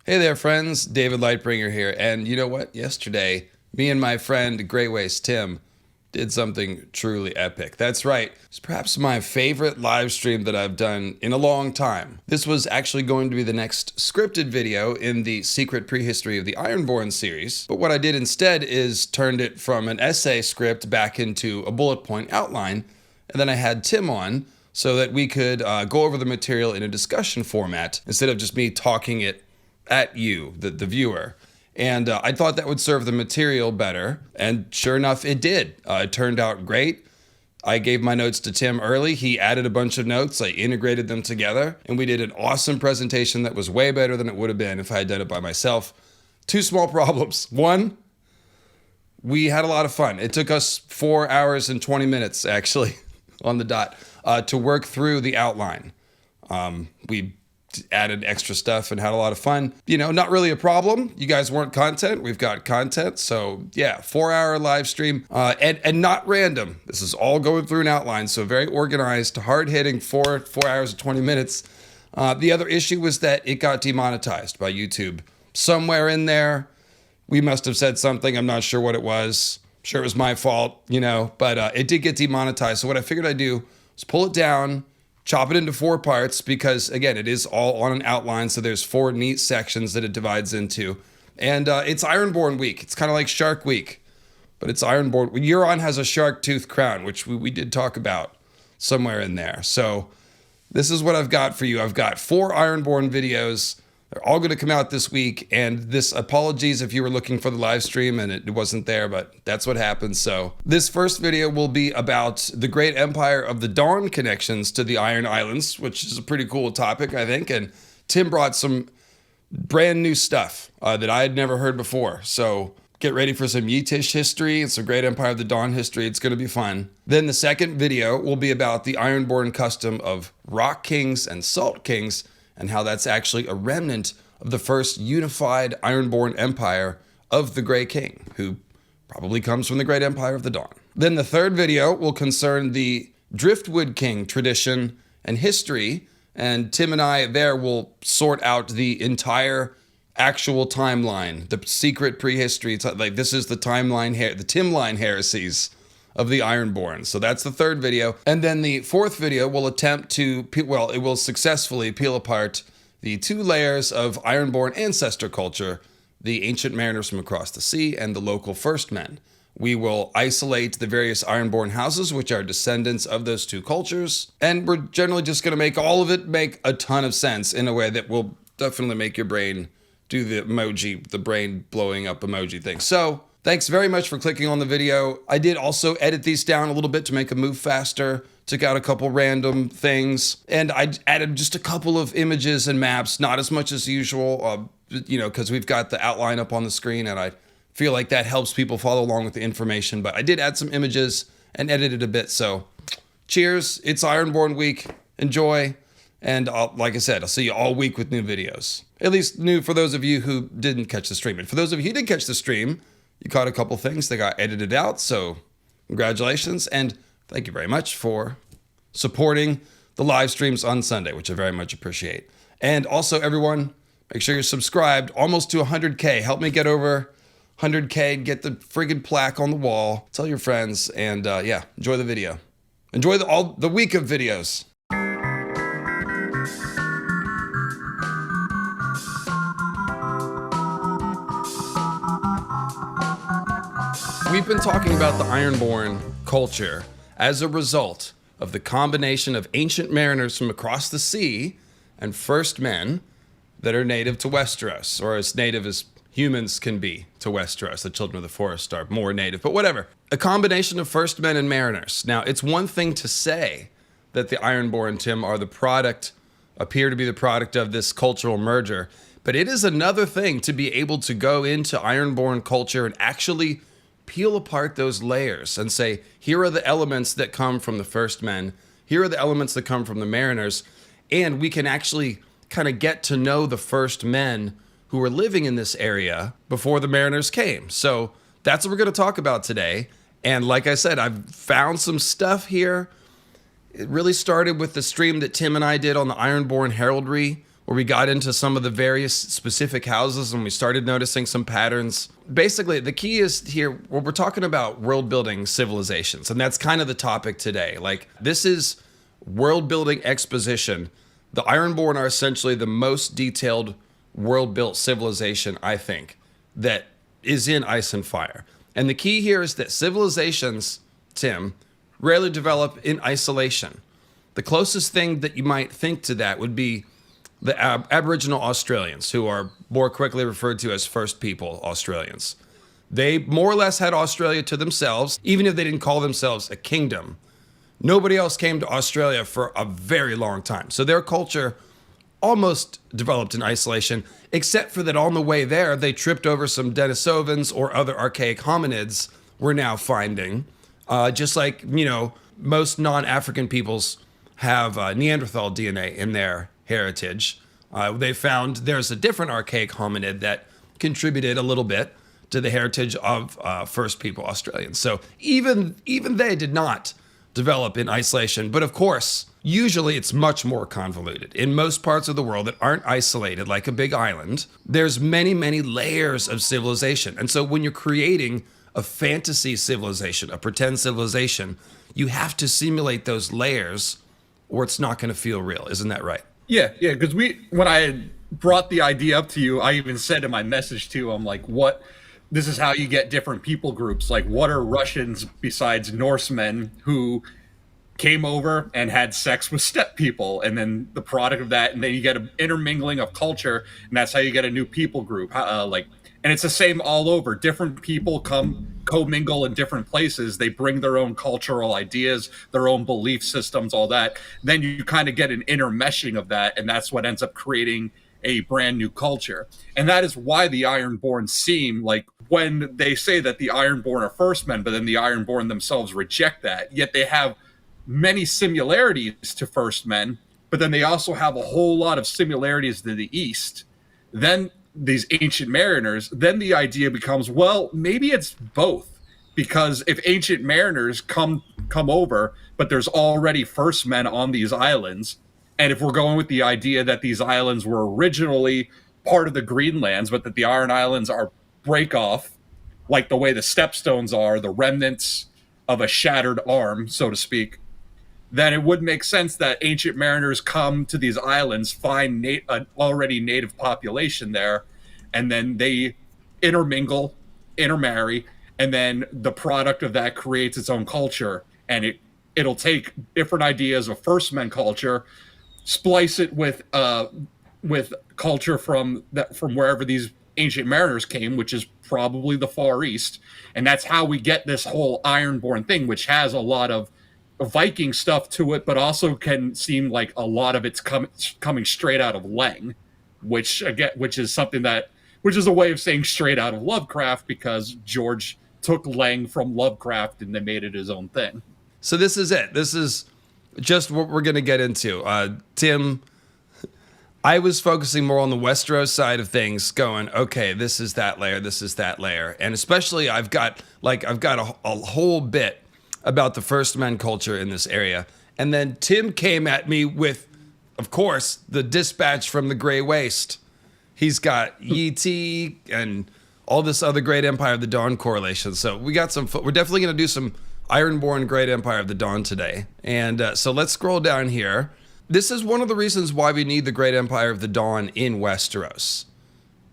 Hey there, friends. David Lightbringer here. And you know what? Yesterday, me and my friend Grey Waste Tim did something truly epic. That's right. It's perhaps my favorite live stream that I've done in a long time. This was actually going to be the next scripted video in the secret prehistory of the Ironborn series. But what I did instead is turned it from an essay script back into a bullet point outline. And then I had Tim on so that we could go over the material in a discussion format instead of just me talking it at you, the viewer. And I thought that would serve the material better. And sure enough, it did. It turned out great. I gave my notes to Tim early. He added a bunch of notes. I integrated them together. And we did an awesome presentation that was way better than it would have been if I had done it by myself. Two small problems. One, we had a lot of fun. It took us 4 hours and 20 minutes, actually, on the dot, to work through the outline. We added extra stuff and had a lot of fun. You know, not really a problem. You guys want content. We've got content. So yeah, 4-hour live stream and not random. This is all going through an outline. So very organized, hard hitting 4 hours and 20 minutes. The other issue was that it got demonetized by YouTube. Somewhere in there, we must have said something. I'm not sure what it was. I'm sure it was my fault, you know, but it did get demonetized. So what I figured I'd do was pull it down, chop it into 4 parts because, again, it is all on an outline, so there's 4 neat sections that it divides into. And it's Ironborn week. It's kind of like Shark Week, but it's Ironborn. Euron has a shark tooth crown, which we did talk about somewhere in there. So this is what I've got for you. I've got 4 Ironborn videos. They're all going to come out this week, and this, apologies if you were looking for the live stream and it wasn't there, but that's what happened. So this first video will be about the Great Empire of the Dawn connections to the Iron Islands, which is a pretty cool topic, I think. And Tim brought some brand new stuff that I had never heard before. So get ready for some yetish history and some Great Empire of the Dawn history. It's going to be fun. Then the second video will be about the Ironborn custom of rock kings and salt kings, and how that's actually a remnant of the first unified Ironborn empire of the Grey King, who probably comes from the Great Empire of the Dawn. Then the third video will concern the Driftwood King tradition and history, and Tim and I there will sort out the entire actual timeline, the secret prehistory. Like, this is the timeline, the Timline heresies of the Ironborn. So that's the third video. And then the fourth video will attempt to, well, it will successfully peel apart the 2 layers of Ironborn ancestor culture, the ancient mariners from across the sea and the local first men. We will isolate the various Ironborn houses, which are descendants of those 2 cultures. And we're generally just going to make all of it make a ton of sense in a way that will definitely make your brain do the emoji, the brain blowing up emoji thing. So thanks very much for clicking on the video. I did also edit these down a little bit to make them move faster, took out a couple random things, and I added just a couple of images and maps, not as much as usual, you know, because we've got the outline up on the screen, and I feel like that helps people follow along with the information, but I did add some images and edited a bit, so cheers, it's Ironborn week, enjoy, and like I said, I'll see you all week with new videos. At least new for those of you who didn't catch the stream, and for those of you who did catch the stream, you caught a couple things that got edited out, so congratulations, and thank you very much for supporting the live streams on Sunday, which I very much appreciate. And also, everyone, make sure you're subscribed, almost to 100K. Help me get over 100K, get the friggin' plaque on the wall. Tell your friends, and yeah, enjoy the video. Enjoy the week of videos. We've been talking about the Ironborn culture as a result of the combination of ancient mariners from across the sea and first men that are native to Westeros, or as native as humans can be to Westeros. The children of the forest are more native, but whatever. A combination of first men and mariners. Now, it's one thing to say that the Ironborn, Tim, appear to be the product of this cultural merger, but it is another thing to be able to go into Ironborn culture and actually peel apart those layers and say, here are the elements that come from the first men, here are the elements that come from the mariners, and we can actually kind of get to know the first men who were living in this area before the mariners came. So that's what we're going to talk about today. And like I said, I've found some stuff here. It really started with the stream that Tim and I did on the Ironborn heraldry where we got into some of the various specific houses and we started noticing some patterns. Basically, the key is here, well, we're talking about world building civilizations, and that's kind of the topic today. Like, this is world building exposition. The Ironborn are essentially the most detailed world built civilization, I think, that is in Ice and Fire. And the key here is that civilizations, Tim, rarely develop in isolation. The closest thing that you might think to that would be the Aboriginal Australians, who are more quickly referred to as First People Australians. They more or less had Australia to themselves, even if they didn't call themselves a kingdom. Nobody else came to Australia for a very long time. So their culture almost developed in isolation, except for that on the way there, they tripped over some Denisovans or other archaic hominids we're now finding. Just like, most non-African peoples have Neanderthal DNA in their heritage. They found there's a different archaic hominid that contributed a little bit to the heritage of First People Australians. So even they did not develop in isolation. But of course, usually it's much more convoluted. In most parts of the world that aren't isolated like a big island, there's many, many layers of civilization. And so when you're creating a fantasy civilization, a pretend civilization, you have to simulate those layers or it's not going to feel real. Isn't that right? Yeah, because when I had brought the idea up to you, I even said in my message to you, I'm like, this is how you get different people groups. Like, what are Russians besides Norsemen who came over and had sex with steppe people, and then the product of that, and then you get an intermingling of culture, and that's how you get a new people group. And it's the same all over. Different people commingle in different places. They bring their own cultural ideas, their own belief systems, all that. Then you kind of get an intermeshing of that, and that's what ends up creating a brand new culture. And that is why the Ironborn seem like, when they say that the Ironborn are first men, but then the Ironborn themselves reject that, yet they have many similarities to first men, but then they also have a whole lot of similarities to the East. Then these ancient mariners, then the idea becomes, well, maybe it's both, because if ancient mariners come over, but there's already first men on these islands, and if we're going with the idea that these islands were originally part of the Greenlands, but that the Iron Islands are break off, like the way the Stepstones are, the remnants of a shattered arm, so to speak, then it would make sense that ancient mariners come to these islands, find an already native population there, and then they intermingle, intermarry, and then the product of that creates its own culture. And it'll take different ideas of first men culture, splice it with culture from wherever these ancient mariners came, which is probably the Far East, and that's how we get this whole Ironborn thing, which has a lot of Viking stuff to it, but also can seem like a lot of it's coming straight out of Leng, which is a way of saying straight out of Lovecraft, because George took Leng from Lovecraft and then made it his own thing. So this is it. This is just what we're going to get into. Tim, I was focusing more on the Westeros side of things, going, okay, this is that layer, this is that layer. And especially I've got a whole bit about the first men culture in this area. And then Tim came at me with, of course, the dispatch from the Grey Waste. He's got yetish and all this other Great Empire of the Dawn correlation. So we're definitely going to do some Ironborn Great Empire of the Dawn today. And so let's scroll down here. This is one of the reasons why we need the Great Empire of the Dawn in Westeros.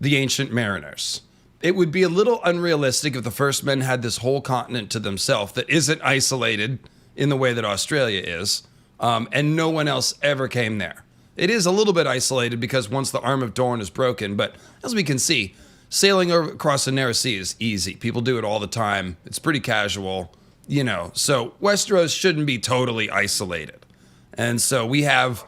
The Ancient Mariners. It would be a little unrealistic if the first men had this whole continent to themselves that isn't isolated in the way that Australia is, and no one else ever came there. It is a little bit isolated because once the Arm of Dorne is broken, but as we can see, sailing across the narrow sea is easy. People do it all the time. It's pretty casual, So Westeros shouldn't be totally isolated. And so we have,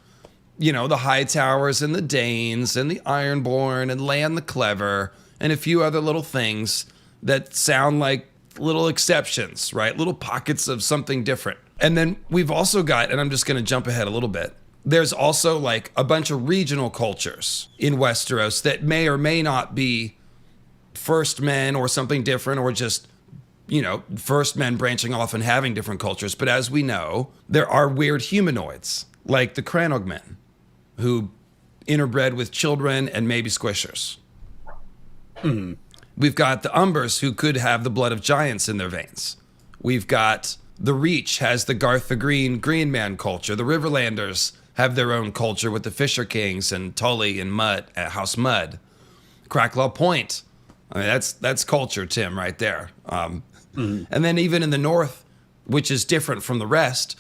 the High Towers and the Danes and the Ironborn and Lan the Clever, and a few other little things that sound like little exceptions, right? Little pockets of something different. And then we've also got, and I'm just going to jump ahead a little bit, there's also like a bunch of regional cultures in Westeros that may or may not be first men or something different, or just, first men branching off and having different cultures. But as we know, there are weird humanoids like the Cranogmen, who interbred with children and maybe squishers. We've got the Umbers, who could have the blood of giants in their veins. We've got the Reach has the Garth the Green Man culture. The Riverlanders have their own culture with the Fisher Kings and Tully and House Mud. Cracklaw Point, I mean, that's culture, Tim, right there. And then even in the north, which is different from the rest,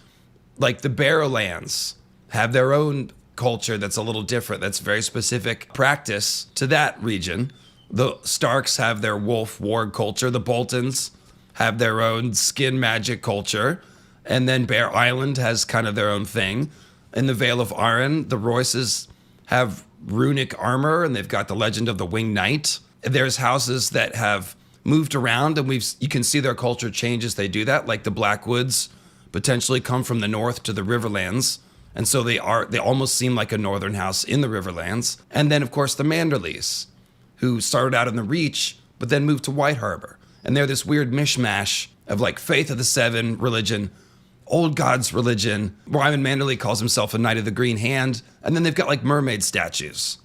like the Barrowlands have their own culture that's a little different. That's very specific practice to that region. The Starks have their wolf warg culture. The Boltons have their own skin magic culture. And then Bear Island has kind of their own thing. In the Vale of Arryn, the Royces have runic armor, and they've got the legend of the Winged Knight. There's houses that have moved around, and you can see their culture change as they do that, like the Blackwoods potentially come from the north to the Riverlands. And so they almost seem like a northern house in the Riverlands. And then, of course, the Manderleys, who started out in the Reach, but then moved to White Harbor. And they're this weird mishmash of like Faith of the Seven religion, Old Gods religion. Wyman Manderley calls himself a Knight of the Green Hand. And then they've got like mermaid statues.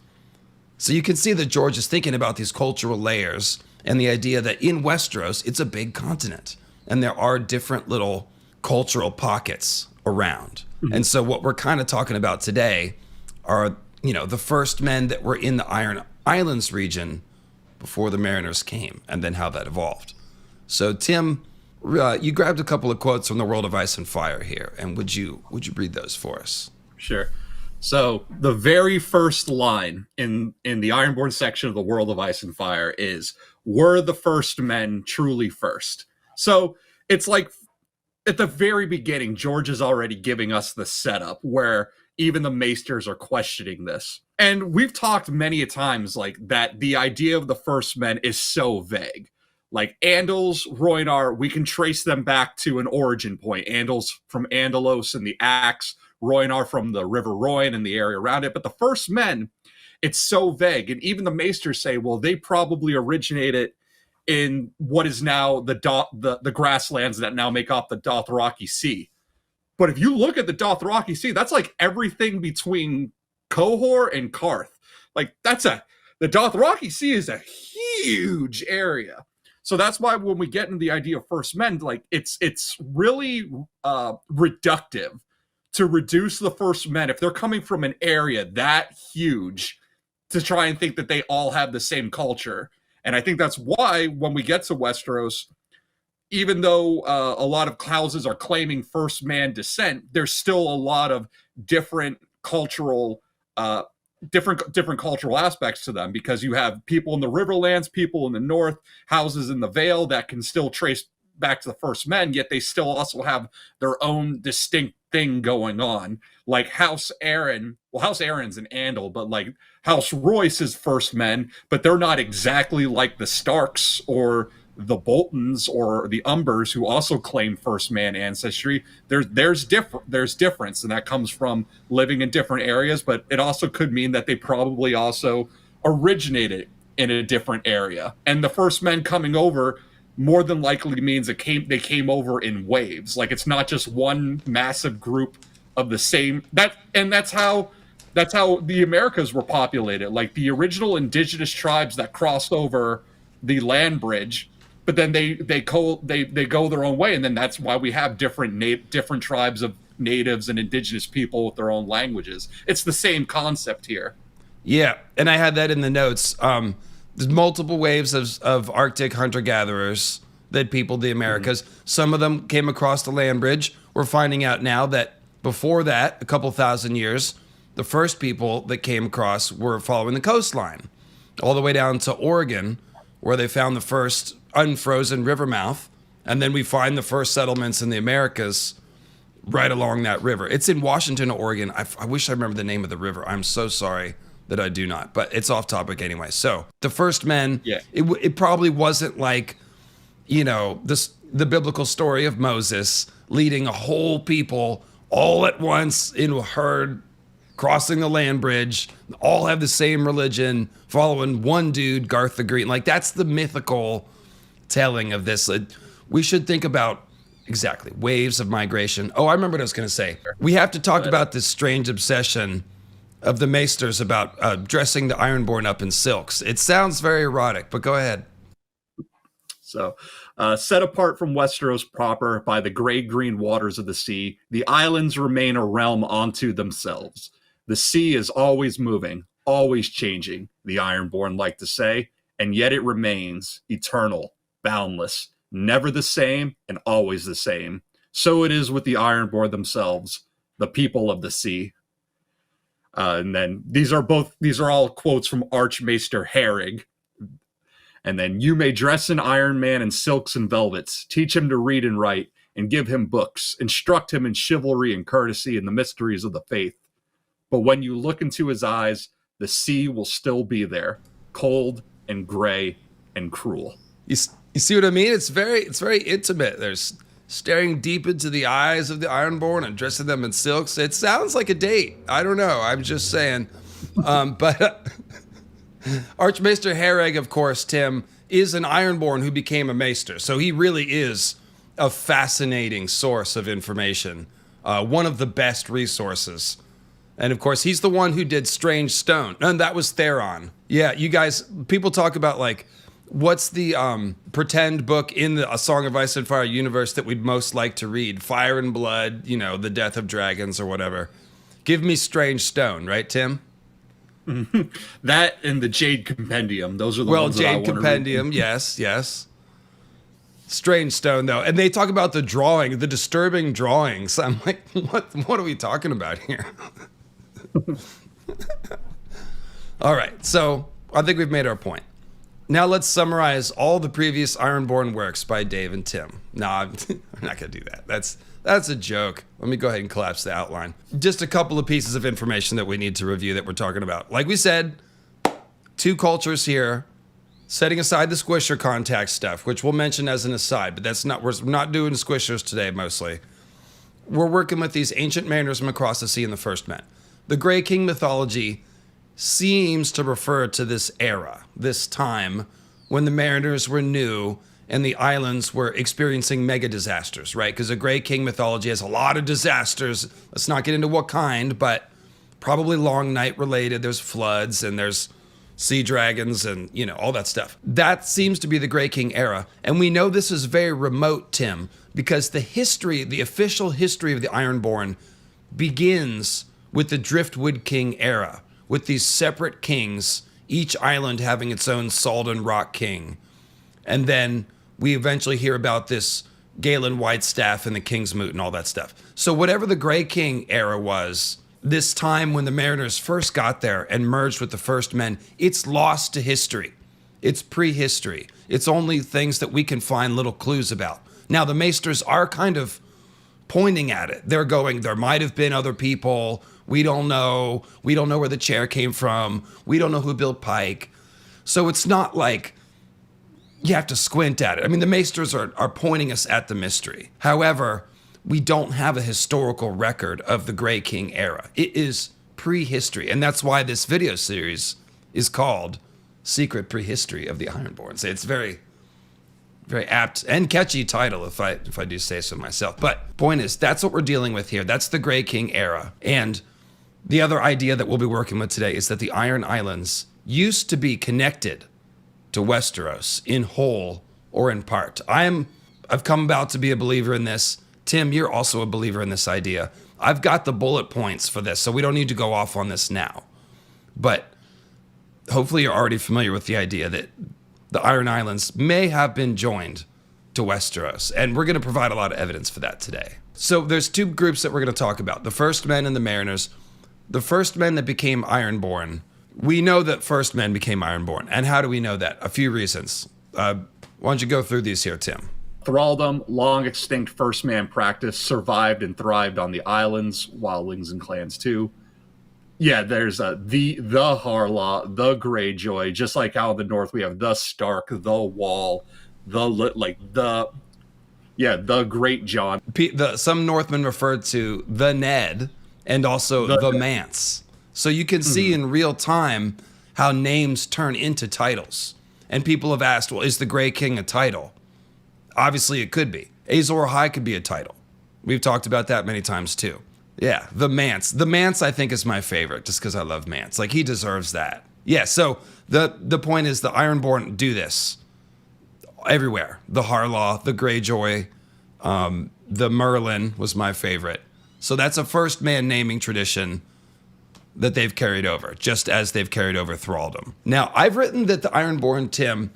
So you can see that George is thinking about these cultural layers and the idea that in Westeros, it's a big continent. And there are different little cultural pockets around. And so what we're kind of talking about today are, the first men that were in the Iron Islands region before the Mariners came, and then how that evolved. So Tim, you grabbed a couple of quotes from the World of Ice and Fire here, and would you read those for us? Sure. So the very first line in the Ironborn section of the World of Ice and Fire is, "Were the first men truly first?" So it's like at the very beginning, George is already giving us the setup where even the Maesters are questioning this. And we've talked many a times like that the idea of the first men is so vague. Like Andals, Rhoynar, we can trace them back to an origin point. Andals from Andalos and the Axe, Rhoynar from the River Rhoyne and the area around it. But the first men, it's so vague. And even the Maesters say, well, they probably originated in what is now the grasslands that now make up the Dothraki Sea. But if you look at the Dothraki Sea, that's like everything between Qohor and Karth. Like the Dothraki Sea is a huge area. So that's why when we get into the idea of first men, like it's really reductive to reduce the first men, if they're coming from an area that huge, to try and think that they all have the same culture. And I think that's why when we get to Westeros, even though a lot of houses are claiming first man descent, there's still a lot of different cultural cultural aspects to them, because you have people in the Riverlands, people in the north, houses in the Vale that can still trace back to the first men, yet they still also have their own distinct thing going on. Like House Arryn, well, House Arryn's an Andal, but like House Royce is first men, but they're not exactly like the Starks or the Boltons or the Umbers, who also claim first man ancestry. There's difference, and that comes from living in different areas, but it also could mean that they probably also originated in a different area. And the first men coming over more than likely means they came over in waves. Like it's not just one massive group of the same. That's how the Americas were populated. Like the original indigenous tribes that crossed over the land bridge, but then they go their own way, and then that's why we have different tribes of natives and indigenous people with their own languages. It's the same concept here. Yeah, and I had that in the notes. There's multiple waves of Arctic hunter-gatherers that peopled the Americas. Some of them came across the land bridge. We're finding out now that before that, a couple thousand years, the first people that came across were following the coastline, all the way down to Oregon, where they found the first unfrozen river mouth. And then we find the first settlements in the Americas right along that river. It's in Washington, Oregon. I wish I remember the name of the river. I'm so sorry that I do not, but it's off topic anyway. So the first men, it probably wasn't like, the biblical story of Moses leading a whole people all at once in a herd, crossing the land bridge, all have the same religion, following one dude, Garth the Green. Like that's the mythical telling of this. We should think about exactly waves of migration. Oh, I remember what I was going to say. We have to talk about this strange obsession of the Maesters about dressing the Ironborn up in silks. It sounds very erotic, but go ahead. So, set apart from Westeros proper by the gray-green waters of the sea, the islands remain a realm unto themselves. The sea is always moving, always changing, the Ironborn like to say, and yet it remains eternal, boundless, never the same, and always the same. So it is with the Ironborn themselves, the people of the sea. And then these are all quotes from Archmaester Herrig. And then, you may dress an Iron Man in silks and velvets, teach him to read and write, and give him books, instruct him in chivalry and courtesy and the mysteries of the faith. But when you look into his eyes, the sea will still be there, cold and gray and cruel. You see what I mean? It's very intimate. There's staring deep into the eyes of the Ironborn and dressing them in silks. It sounds like a date. I don't know. I'm just saying. But Archmaester Herrig, of course, Tim, is an Ironborn who became a Maester. So he really is a fascinating source of information. One of the best resources. And of course, he's the one who did Strange Stone. And that was Theron. Yeah, you guys, people talk about like, what's the pretend book in the A Song of Ice and Fire universe that we'd most like to read? Fire and Blood, The Death of Dragons or whatever. Give me Strange Stone, right, Tim? That and the Jade Compendium. Those are the ones that I want to read. Jade Compendium, yes. Strange Stone, though. And they talk about the disturbing drawings. I'm like, what are we talking about here? All right, so I think we've made our point. Now let's summarize all the previous Ironborn works by Dave and Tim. No, I'm not going to do that. That's a joke. Let me go ahead and collapse the outline. Just a couple of pieces of information that we need to review that we're talking about. Like we said, 2 cultures here, setting aside the squisher contact stuff, which we'll mention as an aside, but we're not doing squishers today mostly. We're working with these ancient mariners from across the sea in the First Men. The Grey King mythology seems to refer to this era, this time when the mariners were new and the islands were experiencing mega disasters, right? Because the Grey King mythology has a lot of disasters. Let's not get into what kind, but probably Long Night related. There's floods and there's sea dragons and, all that stuff. That seems to be the Grey King era. And we know this is very remote, Tim, because the official history of the Ironborn begins with the Driftwood King era, with these separate kings, each island having its own salt and rock king. And then we eventually hear about this Galen Whitestaff and the King's Moot and all that stuff. So whatever the Grey King era was, this time when the mariners first got there and merged with the First Men, it's lost to history. It's prehistory. It's only things that we can find little clues about. Now, the Maesters are kind of pointing at it. They're going, there might have been other people. We don't know. We don't know where the chair came from. We don't know who built Pike. So it's not like you have to squint at it. I mean, the Maesters are pointing us at the mystery. However, we don't have a historical record of the Grey King era. It is prehistory. And that's why this video series is called Secret Prehistory of the Ironborn. It's very, very apt and catchy title if I do say so myself. But point is, that's what we're dealing with here. That's the Grey King era. And the other idea that we'll be working with today is that the Iron Islands used to be connected to Westeros in whole or in part. I've come about to be a believer in this. Tim, you're also a believer in this idea. I've got the bullet points for this, so we don't need to go off on this now. But hopefully you're already familiar with the idea that the Iron Islands may have been joined to Westeros, and we're going to provide a lot of evidence for that today. So there's 2 groups that we're going to talk about, the First Men and the Mariners. The First Men that became Ironborn, we know that First Men became Ironborn. And how do we know that? A few reasons. Why don't you go through these here, Tim? Thraldom, long extinct First Man practice, survived and thrived on the islands, wildlings and clans too. Yeah, there's the Harlaw, the Greyjoy, just like how in the North we have the Stark, the Wall, the Great John. Some Northmen referred to the Ned and also the Mance. So you can see in real time how names turn into titles. And people have asked, well, is the Grey King a title? Obviously it could be. Azor Ahai could be a title. We've talked about that many times too. Yeah, the Mance. The Mance, I think, is my favorite, just because I love Mance. Like, he deserves that. Yeah, so the point is the Ironborn do this everywhere. The Harlaw, the Greyjoy, the Merlin was my favorite. So that's a first man naming tradition that they've carried over, just as they've carried over thraldom. Now, I've written that the Ironborn, Tim,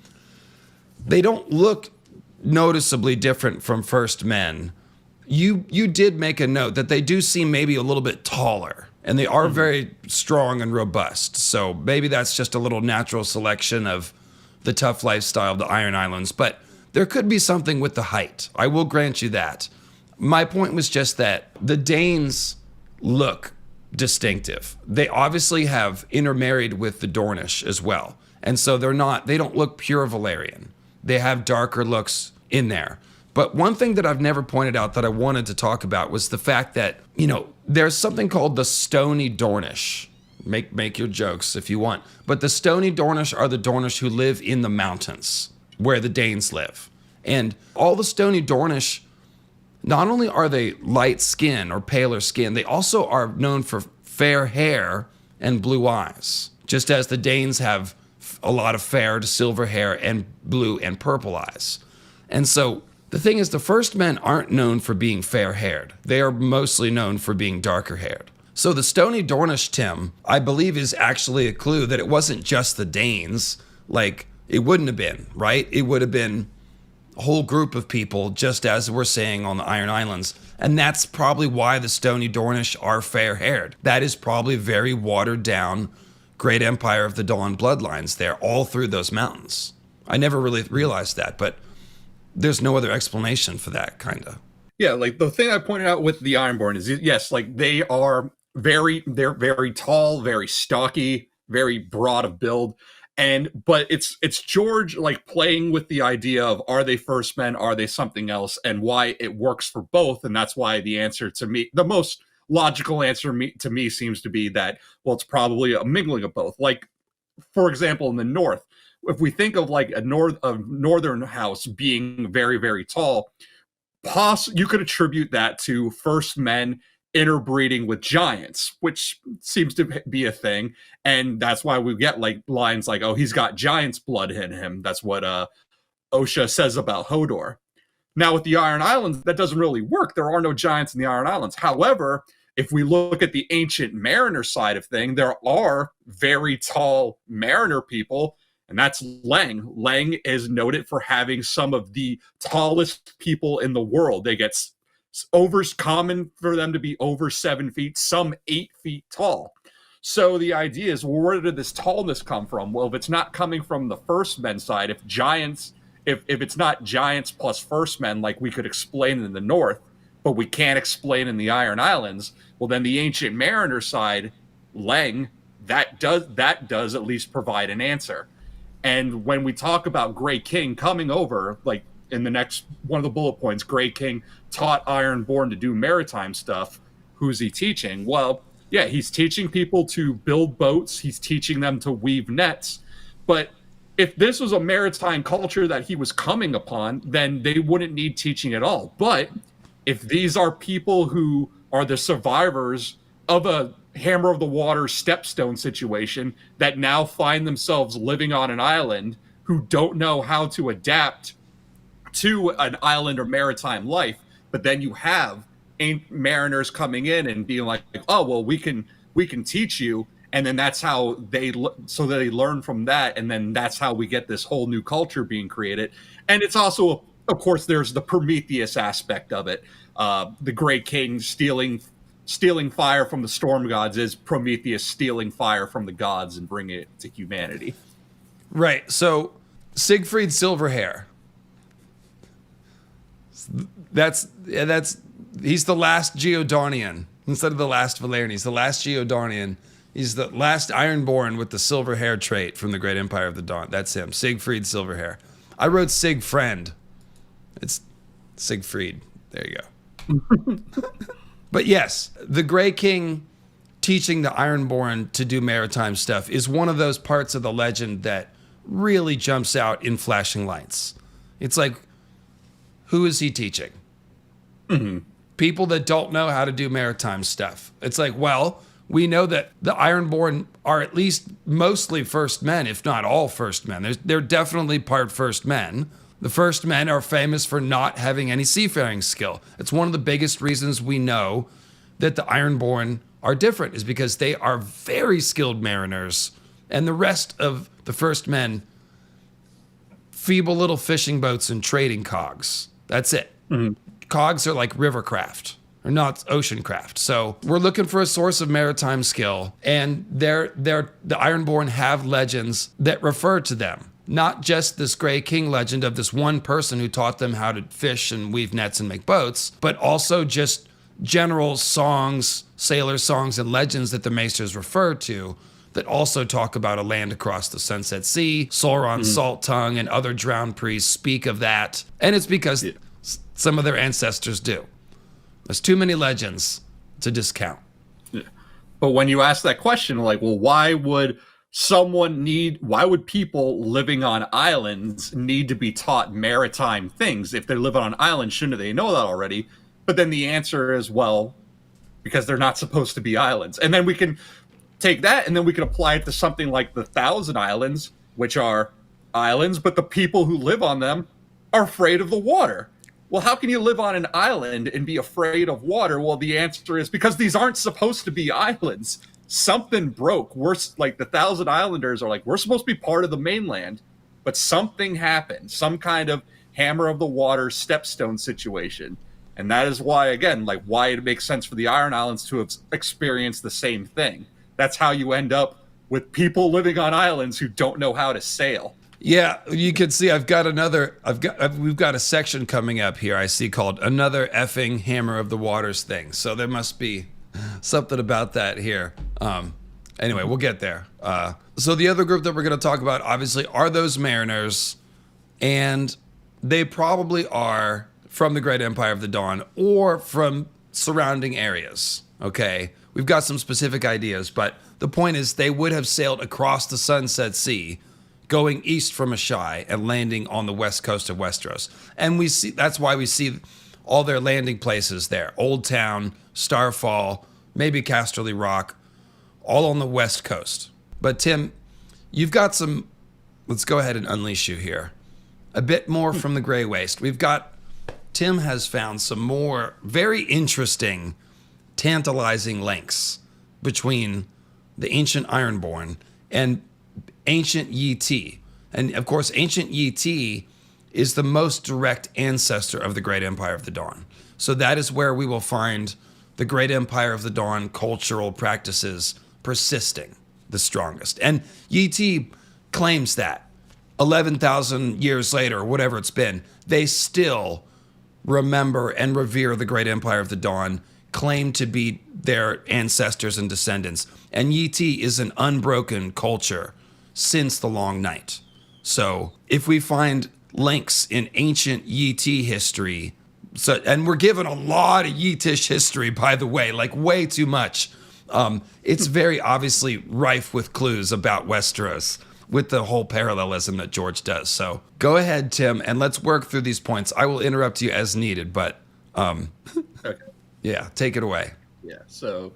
they don't look noticeably different from first men. You did make a note that they do seem maybe a little bit taller, and they are very strong and robust. So maybe that's just a little natural selection of the tough lifestyle of the Iron Islands, but there could be something with the height. I will grant you that. My point was just that the Danes look distinctive. They obviously have intermarried with the Dornish as well. And so they don't look pure Valyrian. They have darker looks in there. But one thing that I've never pointed out that I wanted to talk about was the fact that, there's something called the Stony Dornish. Make your jokes if you want. But the Stony Dornish are the Dornish who live in the mountains where the Danes live. And all the Stony Dornish, not only are they light skin or paler skin, they also are known for fair hair and blue eyes, just as the Danes have a lot of fair to silver hair and blue and purple eyes. And so the thing is, the first men aren't known for being fair-haired. They are mostly known for being darker-haired. So the Stony Dornish, Tim, I believe is actually a clue that it wasn't just the Danes. Like, it wouldn't have been, right? It would have been a whole group of people, just as we're saying on the Iron Islands. And that's probably why the Stony Dornish are fair-haired. That is probably very watered-down Great Empire of the Dawn bloodlines there, all through those mountains. I never really realized that, but there's no other explanation for that, kind of. Yeah, like the thing I pointed out with the Ironborn is, yes, like they're very tall, very stocky, very broad of build. But it's George like playing with the idea of, are they first men, are they something else, and why it works for both. And that's why the answer to me, the most logical answer to me seems to be that, well, it's probably a mingling of both. Like, for example, in the north, if we think of like a northern house being very, very tall, you could attribute that to first men interbreeding with giants, which seems to be a thing. And that's why we get like lines like, oh, he's got giant's blood in him. That's what Osha says about Hodor. Now with the Iron Islands, that doesn't really work. There are no giants in the Iron Islands. However, if we look at the ancient mariner side of thing, there are very tall mariner people, and that's Leng. Leng is noted for having some of the tallest people in the world. They get common for them to be over 7 feet, some 8 feet tall. So the idea is, well, where did this tallness come from? Well, if it's not coming from the first men side, if it's not giants plus first men, like we could explain in the north, but we can't explain in the Iron Islands, well, then the ancient mariner side, Leng, that does at least provide an answer. And when we talk about Grey King coming over, like in the next one of the bullet points, Grey King taught Ironborn to do maritime stuff. Who's he teaching? Well, yeah, he's teaching people to build boats. He's teaching them to weave nets. But if this was a maritime culture that he was coming upon, then they wouldn't need teaching at all. But if these are people who are the survivors of a Hammer of the Water stepstone situation that now find themselves living on an island, who don't know how to adapt to an island or maritime life, but then you have mariners coming in and being like, oh, well, we can teach you, and then that's how they learn from that, and then that's how we get this whole new culture being created. And it's also, of course, there's the Prometheus aspect of it. The Grey King stealing fire from the storm gods is Prometheus stealing fire from the gods and bringing it to humanity. Right. So Siegfried Silverhair. He's the last Geodarnian instead of the last Valyrian. He's the last Geodarnian. He's the last Ironborn with the silver hair trait from the Great Empire of the Dawn. That's him, Siegfried Silverhair. I wrote Sigfriend. It's Siegfried. There you go. But yes, the Grey King teaching the Ironborn to do maritime stuff is one of those parts of the legend that really jumps out in flashing lights. It's like, who is he teaching? Mm-hmm. people that don't know how to do maritime stuff. It's like, well, we know that the Ironborn are at least mostly first men, if not all first men. They're definitely part first men. The first men are famous for not having any seafaring skill. It's one of the biggest reasons we know that the Ironborn are different, is because they are very skilled mariners, and the rest of the first men, feeble little fishing boats and trading cogs. That's it. Mm-hmm. Cogs are like river craft, or not ocean craft. So we're looking for a source of maritime skill, and the Ironborn have legends that refer to them. Not just this Grey King legend of this one person who taught them how to fish and weave nets and make boats, but also just general songs, sailor songs and legends that the Maesters refer to that also talk about a land across the Sunset Sea. Sauron's Salt Tongue and other drowned priests speak of that. And it's because some of their ancestors do. There's too many legends to discount. Yeah. But when you ask that question, like, well, why would people living on islands need to be taught maritime things? If they live on an island, shouldn't they know that already? But then the answer is, well, because they're not supposed to be islands. And then we can take that and then we can apply it to something like the Thousand Islands, which are islands, but the people who live on them are afraid of the water. Well, how can you live on an island and be afraid of water? Well, the answer is because these aren't supposed to be islands. Something broke. Like the Thousand Islanders are like, we're supposed to be part of the mainland, but something happened. Some kind of hammer of the water stepstone situation. And that is why, again, like why it makes sense for the Iron Islands to have experienced the same thing. That's how you end up with people living on islands who don't know how to sail. Yeah, you can see we've got a section coming up here I see called Another Effing Hammer of the Waters Thing. So there must be something about that here. Anyway, we'll get there. So the other group that we're going to talk about, obviously, are those mariners. And they probably are from the Great Empire of the Dawn or from surrounding areas. Okay, we've got some specific ideas, but the point is they would have sailed across the Sunset Sea, going east from Ashai and landing on the west coast of Westeros. And that's why we see all their landing places there. Old Town, Starfall, maybe Casterly Rock, all on the west coast. But Tim, you've got let's go ahead and unleash you here. A bit more from the Grey Waste. Tim has found some more very interesting, tantalizing links between the ancient Ironborn and ancient Yeti. And of course, ancient Yeti is the most direct ancestor of the Great Empire of the Dawn. So that is where we will find the Great Empire of the Dawn cultural practices persisting the strongest. And Yeti claims that 11,000 years later, whatever it's been, they still remember and revere the Great Empire of the Dawn, claim to be their ancestors and descendants. And Yeti is an unbroken culture since the Long Night. So if we find links in ancient Yeti history, and we're given a lot of Yetish history, by the way, like way too much. It's very obviously rife with clues about Westeros with the whole parallelism that George does. So go ahead, Tim, and let's work through these points. I will interrupt you as needed, but okay. Yeah, take it away. Yeah, so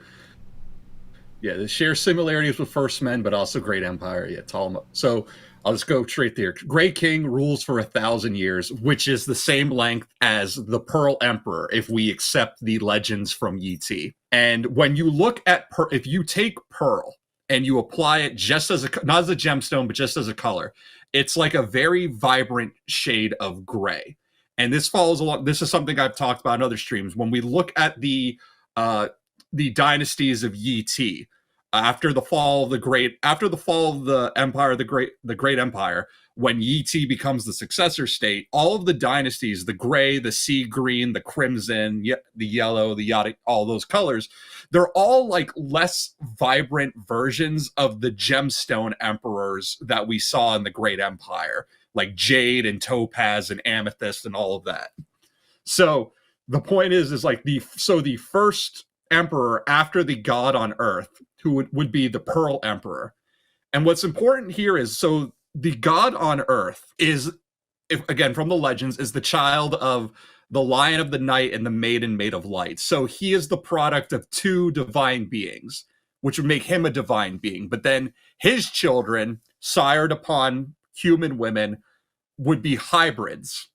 the share similarities with First Men, but also Great Empire. Yeah, tall. So I'll just go straight there. Grey King rules for 1,000 years, which is the same length as the Pearl Emperor, if we accept the legends from Yeti. And when you look at if you take Pearl and you apply it just as not as a gemstone, but just as a color, it's like a very vibrant shade of gray. And this follows along. This is something I've talked about in other streams. When we look at the dynasties of Yeti, after the fall of the empire, the great empire, when Yeti becomes the successor state, all of the dynasties, the gray, the sea green, the crimson, the yellow, the yada, all those colors, they're all like less vibrant versions of the gemstone emperors that we saw in the Great Empire, like jade and topaz and amethyst and all of that. So the point is like the first emperor after the god on earth, who would be the Pearl Emperor. And what's important here is, so the god on earth is, again, from the legends, is the child of the Lion of the Night and the Maiden made of light. So he is the product of two divine beings, which would make him a divine being. But then his children, sired upon human women, would be hybrids.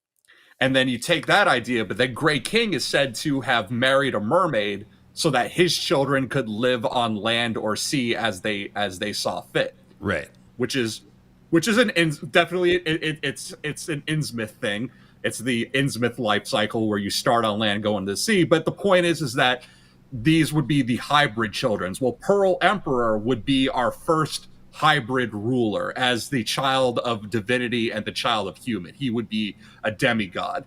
And then you take that idea, but then Grey King is said to have married a mermaid so that his children could live on land or sea as they saw fit. Right. Which is definitely it's an Innsmouth thing. It's the Innsmouth life cycle where you start on land, go into the sea. But the point is that these would be the hybrid children. Well, Pearl Emperor would be our first hybrid ruler as the child of divinity and the child of human. He would be a demigod.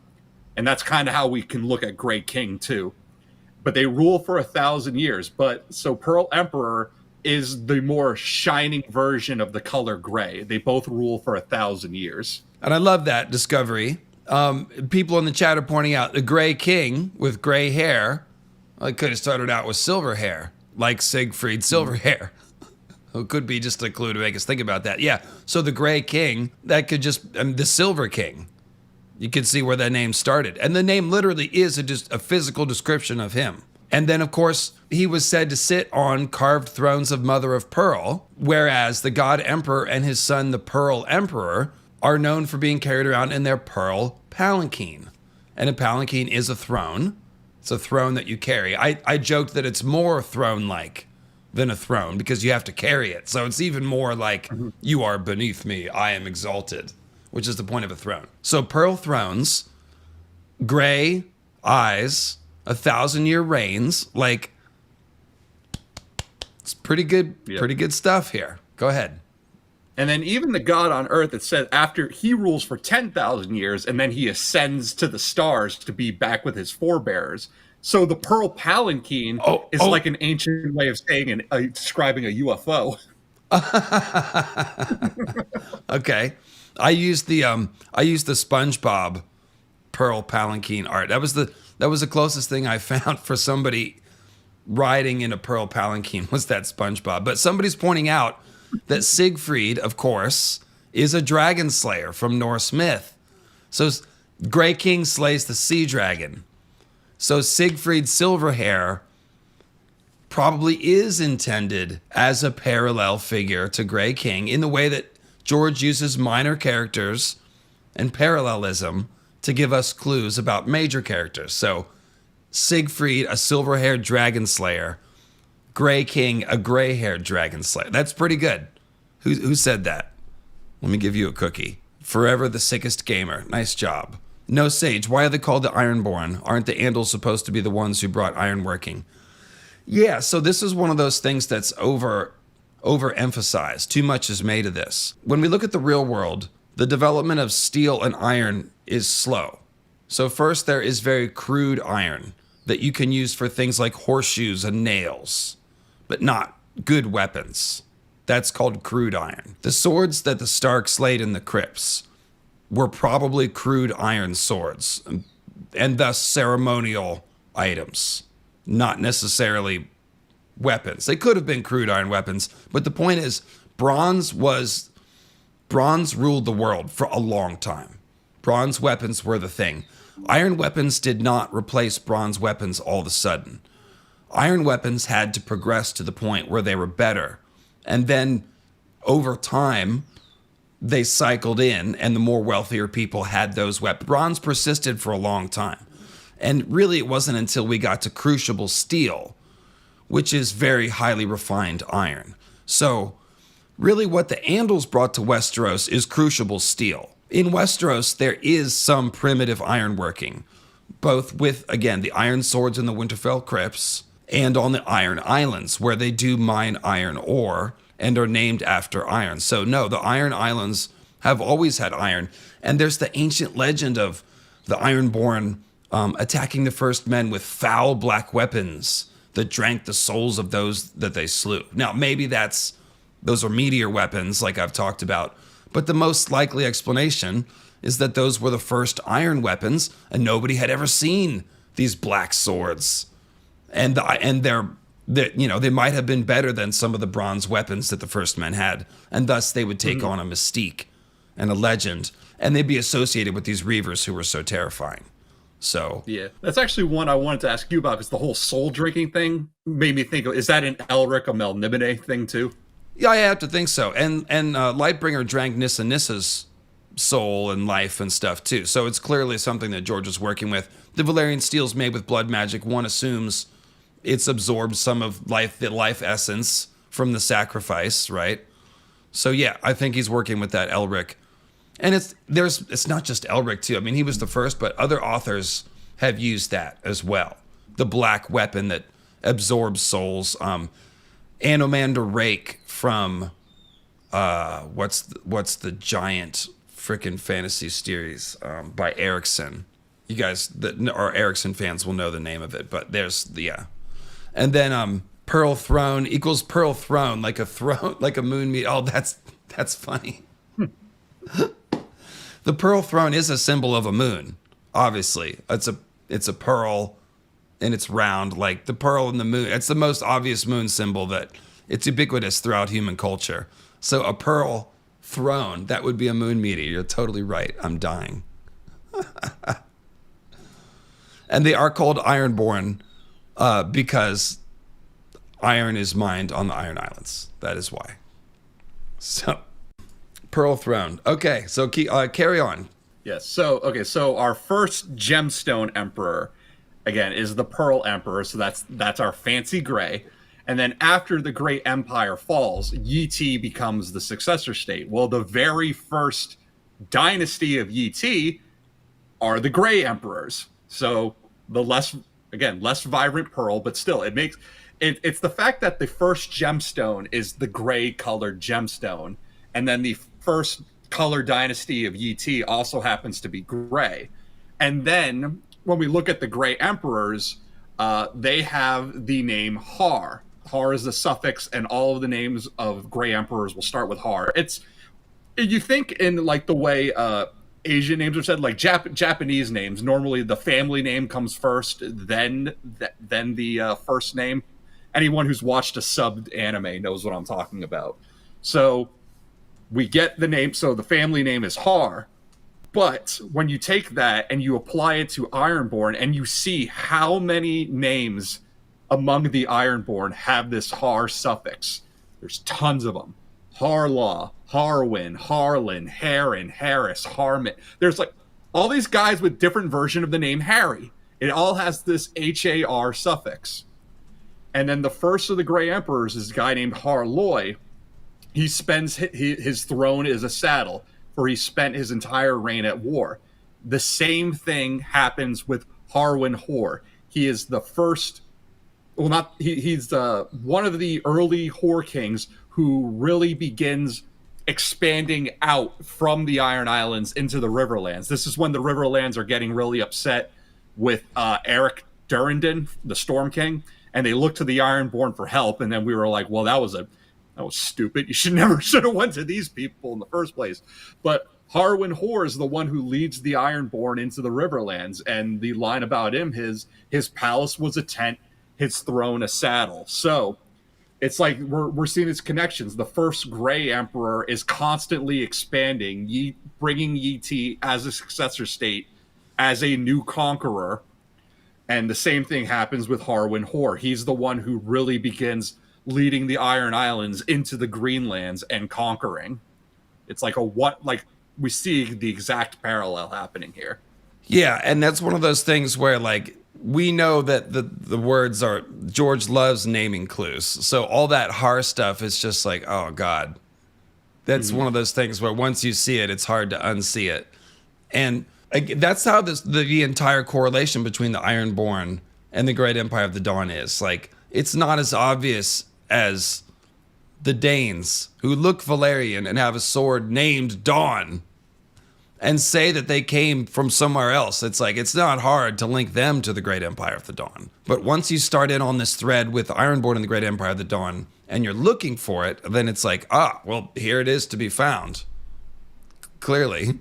And that's kind of how we can look at Grey King too. But they rule for 1,000 years. But so Pearl Emperor is the more shining version of the color gray. They both rule for 1,000 years. And I love that discovery. People in the chat are pointing out the Grey King with gray hair. Well, it could have started out with silver hair, like Siegfried Silverhair. It could be just a clue to make us think about that. Yeah, so the Grey King, that could just, the Silver King. You can see where that name started. And the name literally is just a physical description of him. And then, of course, he was said to sit on carved thrones of mother of pearl, whereas the God Emperor and his son, the Pearl Emperor, are known for being carried around in their pearl palanquin. And a palanquin is a throne. It's a throne that you carry. I joked that it's more throne-like than a throne because you have to carry it. So it's even more like, you are beneath me, I am exalted, which is the point of a throne. So pearl thrones, gray eyes, 1,000-year reigns, like, it's pretty good stuff here. Go ahead. And then even the God on earth, it says after he rules for 10,000 years and then he ascends to the stars to be back with his forebears. So the pearl palanquin is like an ancient way of saying and describing a UFO. Okay. I used the SpongeBob pearl palanquin art. That was the closest thing I found for somebody riding in a pearl palanquin was that SpongeBob. But somebody's pointing out that Siegfried, of course, is a dragon slayer from Norse myth. So Grey King slays the sea dragon. So Siegfried Silverhair probably is intended as a parallel figure to Grey King in the way that George uses minor characters and parallelism to give us clues about major characters. So Siegfried, a silver-haired dragon slayer. Grey King, a gray-haired dragon slayer. That's pretty good. Who said that? Let me give you a cookie. Forever the sickest gamer. Nice job. No Sage, why are they called the Ironborn? Aren't the Andals supposed to be the ones who brought ironworking? Yeah, so this is one of those things that's overemphasized. Too much is made of this. When we look at the real world, the development of steel and iron is slow. So first there is very crude iron that you can use for things like horseshoes and nails, but not good weapons. That's called crude iron. The swords that the Starks laid in the crypts were probably crude iron swords, and thus ceremonial items, not necessarily weapons. They could have been crude iron weapons, but the point is, bronze ruled the world for a long time. Bronze weapons were the thing. Iron weapons did not replace bronze weapons all of a sudden. Iron weapons had to progress to the point where they were better. And then over time, they cycled in, and the more wealthier people had those weapons. Bronze persisted for a long time. And really, it wasn't until we got to crucible steel, which is very highly refined iron. So really what the Andals brought to Westeros is crucible steel. In Westeros, there is some primitive ironworking, both with, again, the iron swords in the Winterfell crypts and on the Iron Islands, where they do mine iron ore and are named after iron. So no, the Iron Islands have always had iron. And there's the ancient legend of the Ironborn attacking the first men with foul black weapons that drank the souls of those that they slew. Now, maybe those are meteor weapons like I've talked about, but the most likely explanation is that those were the first iron weapons and nobody had ever seen these black swords. And they might have been better than some of the bronze weapons that the first men had, and thus they would take on a mystique and a legend, and they'd be associated with these reavers who were so terrifying. So Yeah, that's actually one I wanted to ask you about, because the whole soul drinking thing made me think, is that an Elric, a Melnibone thing too? yeah, I have to think so. And Lightbringer drank Nissa Nissa's soul and life and stuff too. So it's clearly something that George is working with. The Valyrian steel's made with blood magic. One assumes it's absorbed some of the life essence from the sacrifice, right? So yeah, I think he's working with that Elric. And it's not just Elric too. I mean, he was the first, but other authors have used that as well. The black weapon that absorbs souls. Anomander Rake from what's the giant frickin' fantasy series by Erickson. You guys that are Erickson fans will know the name of it, but and then Pearl Throne equals Pearl Throne, like a throne, like a moon meat. Oh, that's funny. The Pearl Throne is a symbol of a moon. Obviously, it's a pearl, and it's round, like the pearl and the moon. It's the most obvious moon symbol that it's ubiquitous throughout human culture. So a pearl throne, that would be a moon meteor. You're totally right. I'm dying. And they are called Ironborn because iron is mined on the Iron Islands. That is why. So, Pearl Throne. Okay, so carry on. Yes. So our first gemstone emperor, again, is the Pearl Emperor. So that's our fancy gray. And then after the Great Empire falls, Yeti becomes the successor state. Well, the very first dynasty of Yeti are the Gray Emperors. So the less vibrant pearl, but still, it's the fact that the first gemstone is the gray colored gemstone, and then the first color dynasty of Yeti also happens to be gray. And then when we look at the Gray Emperors, they have the name Har. Har is the suffix, and all of the names of Gray Emperors will start with Har. You think in like the way Asian names are said, like Japanese names, normally the family name comes first, then the first name. Anyone who's watched a subbed anime knows what I'm talking about. So we get the name, so the family name is Har. But when you take that and you apply it to Ironborn, and you see how many names among the Ironborn have this Har suffix, there's tons of them. Harlaw, Harwin, Harlan, Heron, Harris, Harmit. There's like all these guys with different version of the name Harry. It all has this Har suffix. And then the first of the Gray Emperors is a guy named Harloy. He spends his throne is a saddle, for he spent his entire reign at war. The same thing happens with Harwin Hor. He is the first, he's one of the early Hor kings who really begins expanding out from the Iron Islands into the Riverlands. This is when the Riverlands are getting really upset with Eric Durrandon, the Storm King, and they look to the Ironborn for help. And then we were like, well, that was stupid. You should have went to these people in the first place. But Harwin Hor is the one who leads the Ironborn into the Riverlands, and the line about him, his palace was a tent, his throne a saddle. So it's like we're seeing these connections. The first Gray Emperor is constantly expanding, bringing Yeti as a successor state, as a new conqueror. And the same thing happens with Harwin Hor. He's the one who really begins leading the Iron Islands into the Greenlands and conquering. It's like we see the exact parallel happening here. Yeah, and that's one of those things where like we know that the words are, George loves naming clues. So all that Har stuff is just like, oh God. That's one of those things where once you see it, it's hard to unsee it. And that's how the entire correlation between the Ironborn and the Great Empire of the Dawn is. Like, it's not as obvious as the Danes, who look Valyrian and have a sword named Dawn, and say that they came from somewhere else. It's like, it's not hard to link them to the Great Empire of the Dawn. But once you start in on this thread with Ironborn and the Great Empire of the Dawn, and you're looking for it, then it's like, well, here it is to be found. Clearly.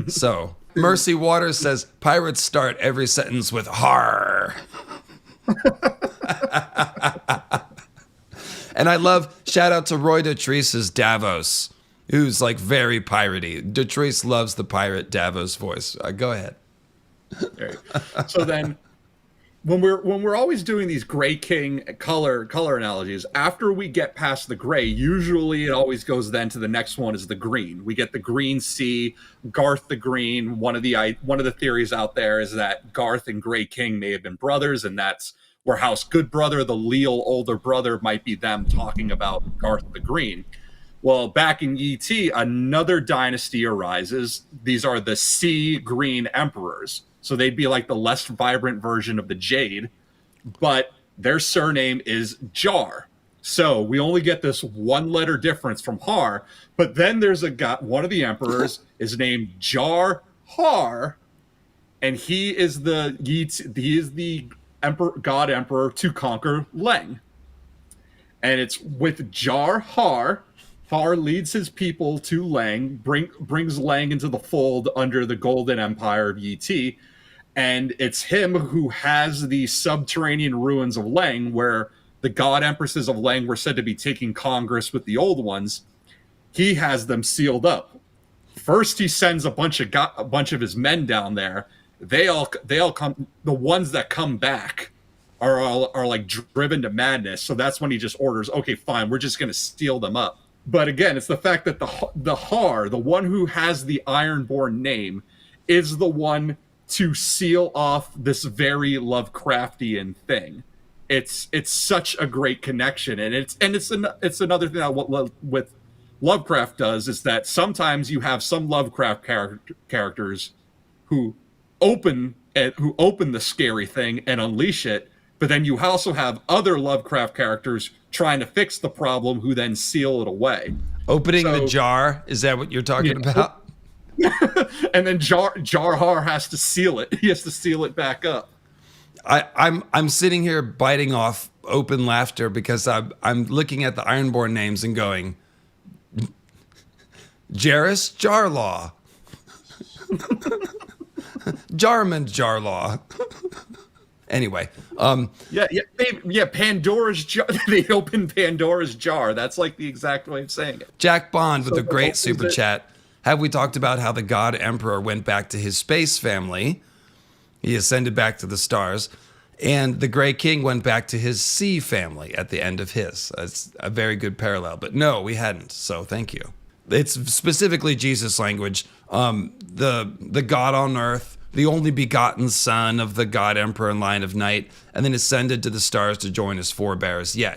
So, Mercy Waters says, pirates start every sentence with har. And I love, shout out to Roy Dotrice's Davos, who's like very piratey. Dotrice loves the pirate Davos voice. Go ahead. Right. So then when we're always doing these gray king color analogies, after we get past the gray, usually it always goes then to the next one is the green. We get the green sea, Garth the Green. One of the theories out there is that Garth and Gray King may have been brothers, and that's where House Goodbrother, the Leal older brother, might be them talking about Garth the Green. Well, back in ET, another dynasty arises. These are the Sea Green Emperors. So they'd be like the less vibrant version of the Jade, but their surname is Jar. So we only get this one letter difference from Har, but then there's one of the emperors is named Jar Har, and he is the emperor, god emperor to conquer Leng. And it's with Jar Har. Har leads his people to Leng, brings Leng into the fold under the Golden Empire of Yi. And it's him who has the subterranean ruins of Leng, where the god empresses of Leng were said to be taking congress with the old ones. He has them sealed up. First, he sends a bunch of his men down there. They all come. The ones that come back are like driven to madness. So that's when he just orders, okay, fine, we're just going to steal them up. But again, it's the fact that the Har, the one who has the Ironborn name, is the one to seal off this very Lovecraftian thing. It's such a great connection, and it's another thing that what with Lovecraft does is that sometimes you have some Lovecraft characters who open the scary thing and unleash it, but then you also have other Lovecraft characters trying to fix the problem who then seal it away. Opening the jar, is that what you're talking about? And then Jar Har has to seal it. He has to seal it back up. I'm sitting here biting off open laughter because I'm looking at the Ironborn names and going, Jarrus Jarlaw, Jarman Jarlaw. Anyway, Pandora's jar. They open Pandora's jar. That's like the exact way of saying it. Jack Bond with a great super chat. Have we talked about how the God Emperor went back to his space family? He ascended back to the stars. And the Grey King went back to his sea family at the end of his. That's a very good parallel. But no, we hadn't. So thank you. It's specifically Jesus language. The God on earth, the only begotten son of the God Emperor and Lion of Night, and then ascended to the stars to join his forebears. Yeah,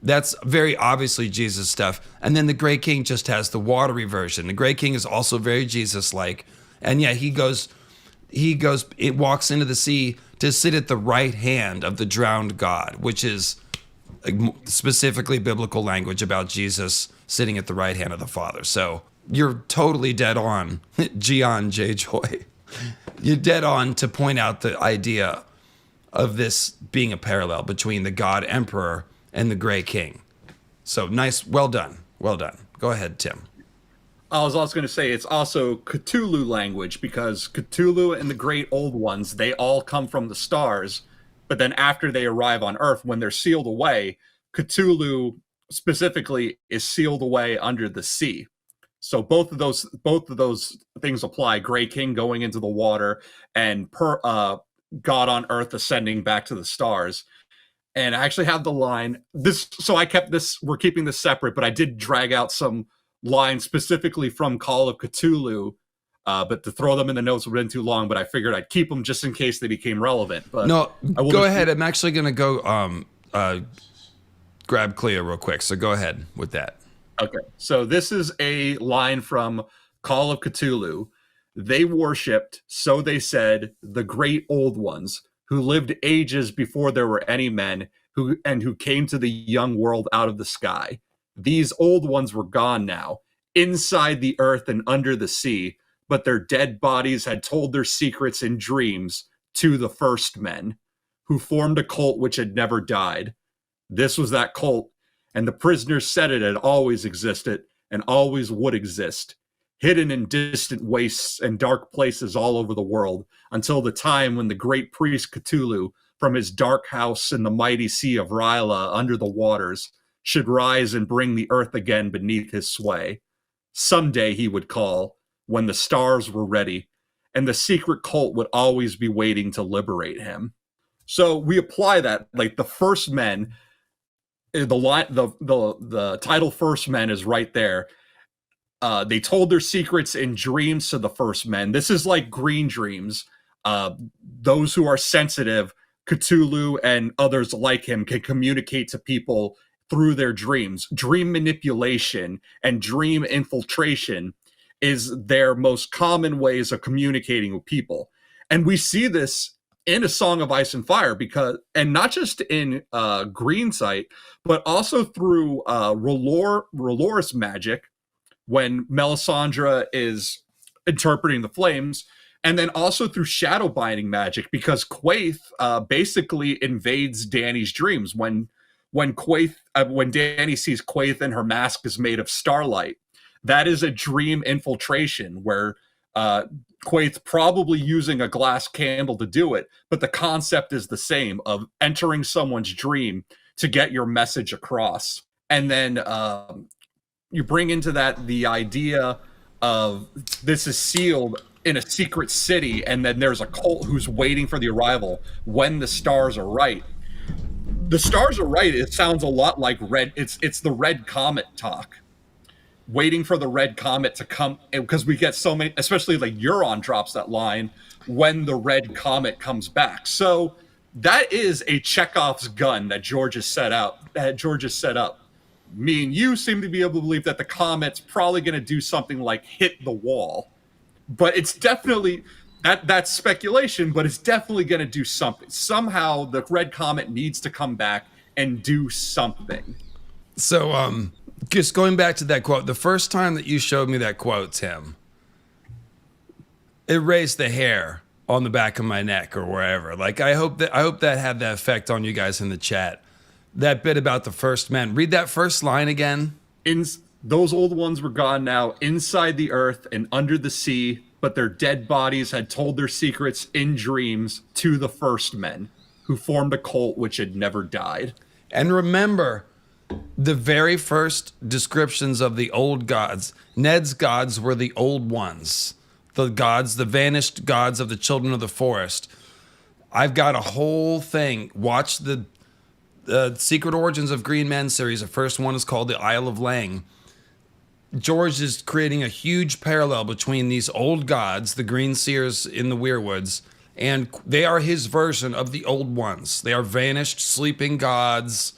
that's very obviously Jesus stuff. And then the Grey King just has the watery version. The Grey King is also very Jesus-like. And yeah, it walks into the sea to sit at the right hand of the drowned God, which is specifically biblical language about Jesus sitting at the right hand of the Father. So you're totally dead on, Gian J. Joy. You're dead on to point out the idea of this being a parallel between the God Emperor and the Grey King. So nice. Well done. Well done. Go ahead, Tim. I was also going to say it's also Cthulhu language, because Cthulhu and the Great Old Ones, they all come from the stars. But then after they arrive on Earth, when they're sealed away, Cthulhu specifically is sealed away under the sea. So both of those things apply. Grey King going into the water and God on Earth ascending back to the stars. And I actually have the line so I kept this, we're keeping this separate, but I did drag out some lines specifically from Call of Cthulhu, but to throw them in the notes would have been too long, but I figured I'd keep them just in case they became relevant. But no, go ahead. I'm actually going to go grab Clea real quick. So go ahead with that. Okay. So this is a line from Call of Cthulhu. They worshipped, so they said, the Great Old Ones, who lived ages before there were any men, who came to the young world out of the sky. These old ones were gone now, inside the earth and under the sea, but their dead bodies had told their secrets in dreams to the first men, who formed a cult which had never died. This was that cult, and the prisoners said it had always existed and always would exist, hidden in distant wastes and dark places all over the world, until the time when the great priest Cthulhu, from his dark house in the mighty sea of Ryla under the waters, should rise and bring the earth again beneath his sway. Someday he would call, when the stars were ready, and the secret cult would always be waiting to liberate him. So we apply that, like the first men, the title first men is right there. They told their secrets in dreams to the first men. This is like green dreams. Those who are sensitive, Cthulhu and others like him, can communicate to people through their dreams. Dream manipulation and dream infiltration is their most common ways of communicating with people. And we see this in A Song of Ice and Fire, and not just in Green Sight, but also through R'hllor's magic, when Melisandre is interpreting the flames, and then also through shadow binding magic, because Quaithe basically invades Dany's dreams. When Dany sees Quaithe and her mask is made of starlight, that is a dream infiltration where Quaithe probably using a glass candle to do it, but the concept is the same, of entering someone's dream to get your message across. And then you bring into that the idea of this is sealed in a secret city, and then there's a cult who's waiting for the arrival when the stars are right. The stars are right. It sounds a lot like red. It's the red comet talk. Waiting for the red comet to come, because we get so many, especially like Euron drops that line when the red comet comes back. So that is a Chekhov's gun that George has set up. Me and you seem to be able to believe that the comet's probably going to do something like hit the wall, but it's definitely that's speculation, but it's definitely going to do something. Somehow the red comet needs to come back and do something. So, just going back to that quote, the first time that you showed me that quote, Tim, it raised the hair on the back of my neck or wherever. Like, I hope that had that effect on you guys in the chat. That bit about the first men. Read that first line again. Those old ones were gone now, inside the earth and under the sea, but their dead bodies had told their secrets in dreams to the first men, who formed a cult which had never died. And remember, the very first descriptions of the old gods, Ned's gods were the old ones. The gods, the vanished gods of the children of the forest. I've got a whole thing. Watch the Secret Origins of Green Men series. The first one is called the Isle of Lang. George is creating a huge parallel between these old gods, the green seers in the Weirwoods, and they are his version of the old ones. They are vanished, sleeping gods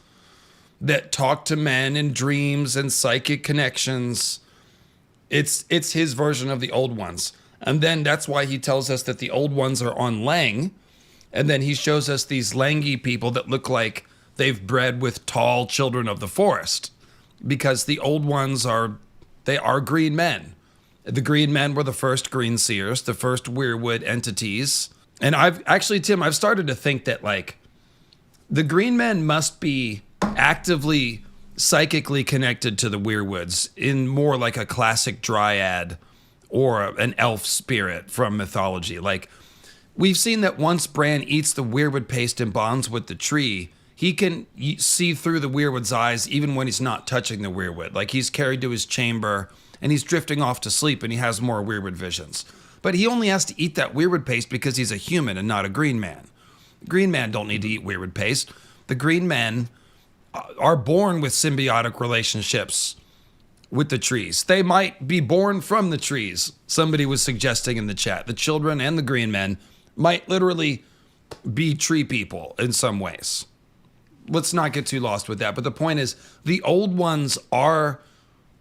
that talk to men in dreams and psychic connections. It's his version of the old ones. And then that's why he tells us that the old ones are on Lang. And then he shows us these Langy people that look like they've bred with tall children of the forest, because the old ones are green men. The green men were the first green seers, the first Weirwood entities. And Tim, I've started to think that like the green men must be actively psychically connected to the Weirwoods in more like a classic dryad or an elf spirit from mythology. Like, we've seen that once Bran eats the Weirwood paste and bonds with the tree, he can see through the Weirwood's eyes even when he's not touching the Weirwood. Like, he's carried to his chamber and he's drifting off to sleep and he has more Weirwood visions. But he only has to eat that Weirwood paste because he's a human and not a green man. Green men don't need to eat Weirwood paste. The green men are born with symbiotic relationships with the trees. They might be born from the trees. Somebody was suggesting in the chat, the children and the green men might literally be tree people in some ways. Let's not get too lost with that. But the point is, the old ones are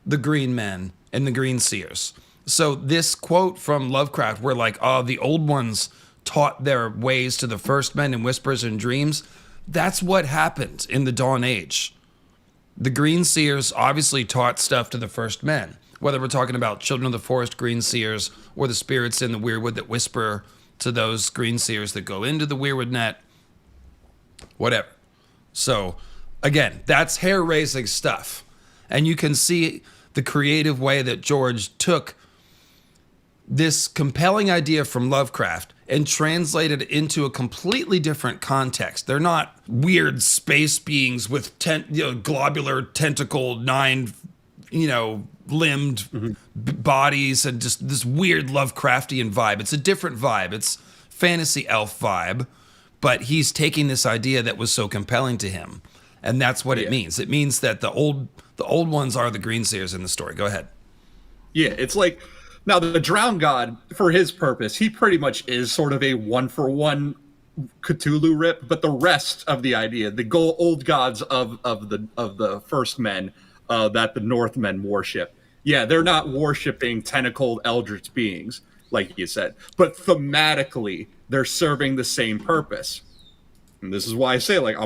the green men and the green seers. So this quote from Lovecraft, where like, oh, the old ones taught their ways to the first men in whispers and dreams, that's what happened in the Dawn Age. The green seers obviously taught stuff to the first men, whether we're talking about children of the forest green seers or the spirits in the Weirwood that whisper to those green seers that go into the Weirwood net, whatever. So again, that's hair-raising stuff. And you can see the creative way that George took this compelling idea from Lovecraft and translated it into a completely different context. They're not weird space beings with globular tentacle 9 limbed bodies and just this weird Lovecraftian vibe. It's a different vibe. It's fantasy elf vibe, but he's taking this idea that was so compelling to him, and that's what it means. It means that the old ones are the green seers in the story. Go ahead. Yeah, it's like, now the drowned god, for his purpose, he pretty much is sort of a one-for-one Cthulhu rip, but the rest of the idea, the old gods of the first men that the Northmen worship, they're not worshiping tentacled eldritch beings, like you said, but thematically, they're serving the same purpose. And this is why I say, like,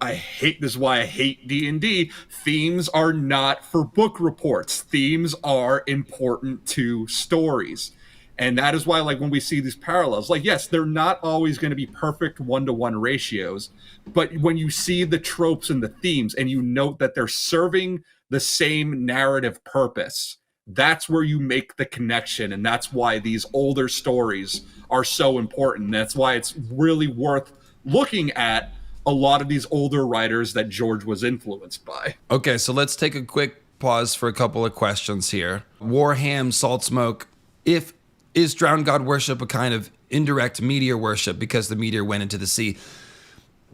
this is why I hate D&D. Themes are not for book reports. Themes are important to stories. And that is why, like, when we see these parallels, like, yes, they're not always going to be perfect one-to-one ratios, but when you see the tropes and the themes and you note that they're serving the same narrative purpose, that's where you make the connection. And that's why these older stories are so important. That's why it's really worth looking at a lot of these older writers that George was influenced by. Okay, so let's take a quick pause for a couple of questions here. Warham, Saltsmoke, is drowned god worship a kind of indirect meteor worship because the meteor went into the sea?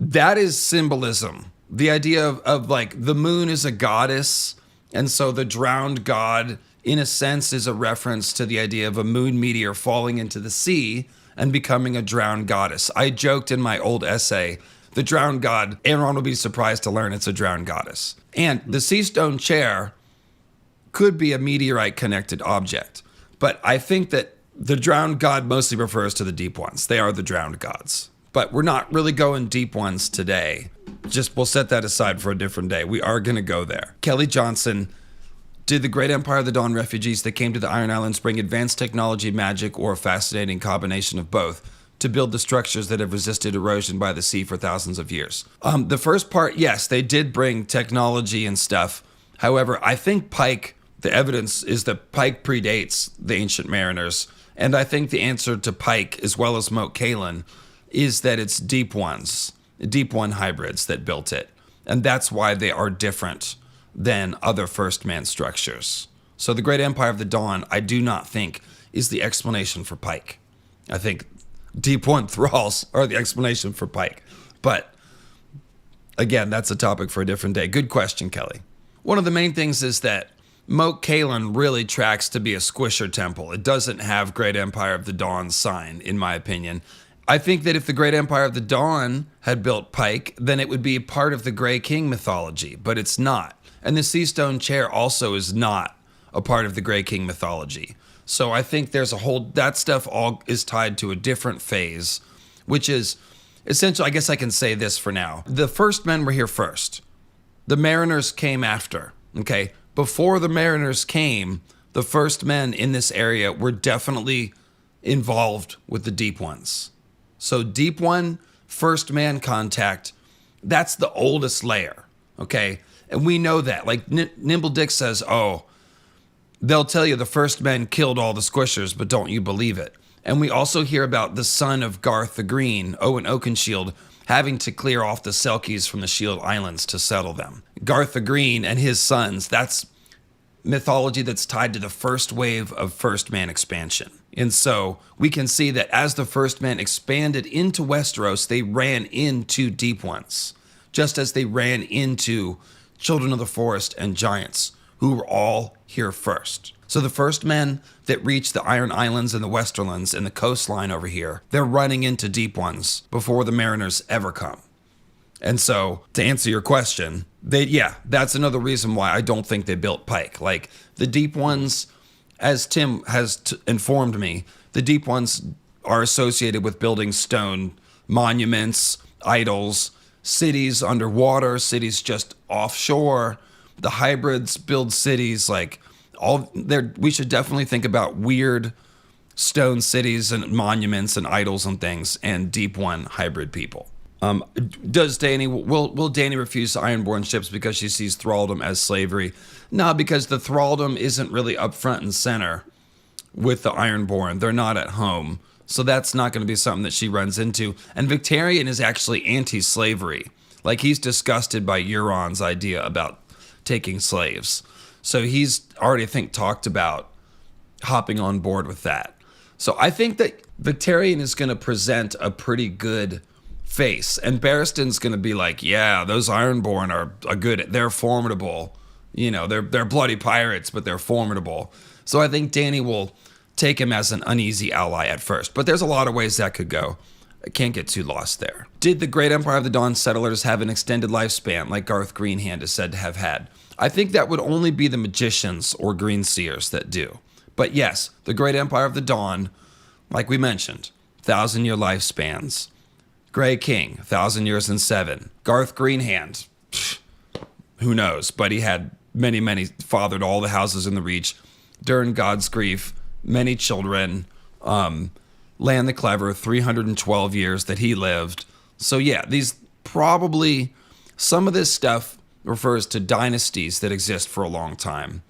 That is symbolism. The idea of like the moon is a goddess, and so the drowned god, in a sense, is a reference to the idea of a moon meteor falling into the sea and becoming a drowned goddess. I joked in my old essay, the drowned god, Aaron will be surprised to learn it's a drowned goddess. And the sea stone chair could be a meteorite-connected object. But I think that the drowned god mostly refers to the deep ones. They are the drowned gods. But we're not really going deep ones today. We'll set that aside for a different day. We are going to go there. Kelly Johnson, did the Great Empire of the Dawn refugees that came to the Iron Islands bring advanced technology, magic, or a fascinating combination of both to build the structures that have resisted erosion by the sea for thousands of years? The first part, yes, they did bring technology and stuff. However, I think Pike, the evidence is that Pike predates the ancient mariners. And I think the answer to Pike, as well as Mcclelland, is that it's deep one hybrids that built it. And that's why they are different than other first man structures. So the Great Empire of the Dawn, I do not think, is the explanation for Pike. I think deep one thralls are the explanation for Pike. But again, that's a topic for a different day. Good question, Kelly. One of the main things is that Mcclelland really tracks to be a squisher temple. It doesn't have Great Empire of the Dawn sign, in my opinion. I think that if the Great Empire of the Dawn had built Pike, then it would be part of the Grey King mythology, but it's not. And the Sea Stone Chair also is not a part of the Grey King mythology. So I think there's that stuff all is tied to a different phase, which is essentially, I guess I can say this for now. The first men were here first. The mariners came after, okay? Before the mariners came, the first men in this area were definitely involved with the deep ones. So deep one, first man contact, that's the oldest layer, okay? And we know that. Like Nimble Dick says, oh, they'll tell you the first men killed all the squishers, but don't you believe it? And we also hear about the son of Garth the Green, Owen Oakenshield, having to clear off the Selkies from the Shield Islands to settle them. Garth the Green and his sons, that's mythology that's tied to the first wave of first man expansion. And so we can see that as the first men expanded into Westeros, they ran into deep ones, just as they ran into Children of the Forest and giants, who were all here first. So the first men that reach the Iron Islands and the Westerlands and the coastline over here, they're running into deep ones before the mariners ever come. And so to answer your question, that's another reason why I don't think they built Pike. Like the deep ones, as Tim has informed me, the deep ones are associated with building stone monuments, idols, cities underwater, cities just offshore. The hybrids build cities like all there. We should definitely think about weird stone cities and monuments and idols and things, and deep one hybrid people. Does Dany will Dany refuse Ironborn ships because she sees thraldom as slavery? No, because the thraldom isn't really up front and center with the Ironborn. They're not at home. So that's not going to be something that she runs into. And Victarion is actually anti-slavery. Like he's disgusted by Euron's idea about taking slaves. So he's already, I think, talked about hopping on board with that. So I think that Victarion is going to present a pretty good face, and Barristan's going to be like, yeah, those Ironborn are good. They're formidable. You know, they're bloody pirates, but they're formidable. So I think Danny will take him as an uneasy ally at first, but there's a lot of ways that could go. I can't get too lost there. Did the Great Empire of the Dawn settlers have an extended lifespan like Garth Greenhand is said to have had? I think that would only be the magicians or green seers that do. But yes, the Great Empire of the Dawn, like we mentioned, 1,000-year lifespans. Grey King, 1,000 years and 7. Garth Greenhand, who knows? But he had many, fathered all the houses in the Reach. During God's Grief, many children. Land the Clever, 312 years that he lived. So yeah, these probably, some of this stuff refers to dynasties that exist for a long time.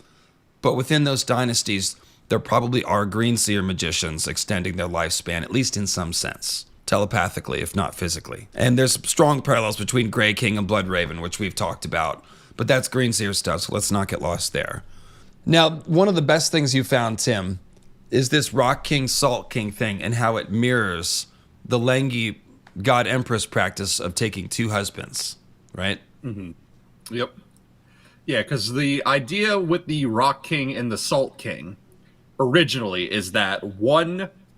But within those dynasties, there probably are green seer magicians extending their lifespan, at least in some sense. Telepathically, if not physically. And there's strong parallels between Grey King and Bloodraven, which we've talked about. But that's green seer stuff, so let's not get lost there. Now, one of the best things you found, Tim, is this Rock King, Salt King thing and how it mirrors the Lengi God Empress practice of taking 2 husbands, right? Mm-hmm. Yep. Yeah, because the idea with the Rock King and the Salt King originally is that